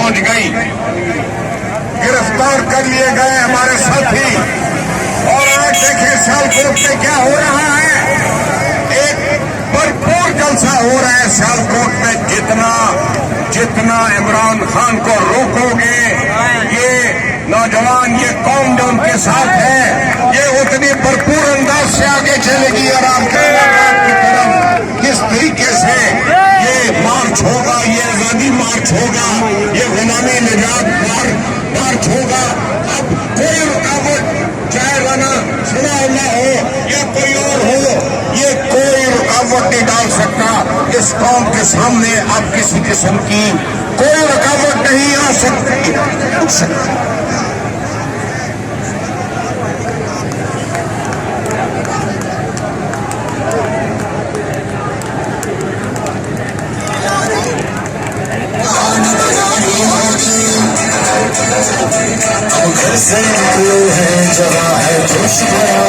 पहुंच गई। गिरफ्तार कर लिए गए हमारे साथी। और आज देखिए सियालकोट में क्या हो रहा है, एक भरपूर जलसा हो रहा है सियालकोट में। जितना इमरान खान को रोकोगे, ये नौजवान, ये कौम जो उनके साथ है, ये उतनी भरपूर अंदाज से आगे चलेगी। और आप की तरफ किस तरीके से ये मार्च होगा, ये आजादी मार्च होगा, ये गुलामी निजात मार्च होगा। अब कोई रुकावट, चाहे राना सनाउल्लाह हो या कोई और हो, ये कोई रुकावट नहीं डाल सकता। इस कौम के सामने अब किसी किस्म की कोई रुकावट नहीं आ सकती। घर से निकलो है जवा है जोश भरा